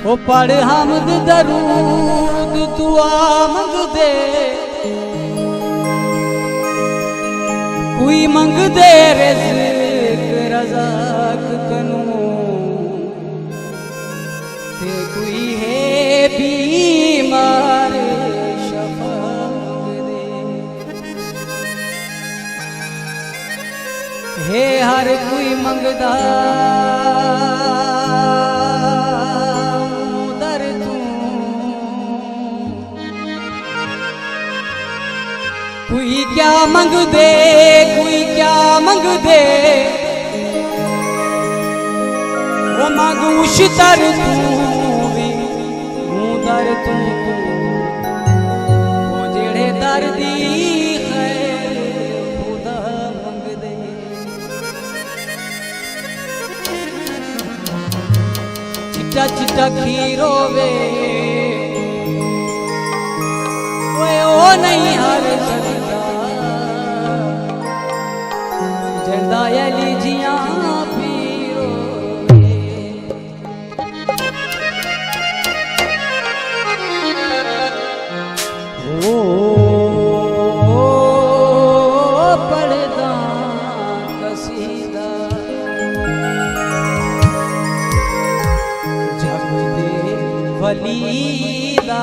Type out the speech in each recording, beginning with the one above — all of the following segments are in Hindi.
ओ पढ़ हमद दरूद दुआ मंग दे, कोई मंग दे रिज़्क़ रज़ाक कनू, ते कोई है बीमार शफा मंग दे। है हर कोई मंगदा कोई क्या मंग दे, कोई क्या मंग दे, वो मंग उशतर तू भी हूँ दर तू, वो जेड़े दर दी खैर खुदा मंग दे। चिट्टा चिट्टा खीरो वे ओ नहीं हर सकता, जंदा अली जिया पीरो ओ पढ़दा कसीदा जग दे वलीदा,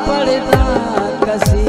पढ़दा कसीदा।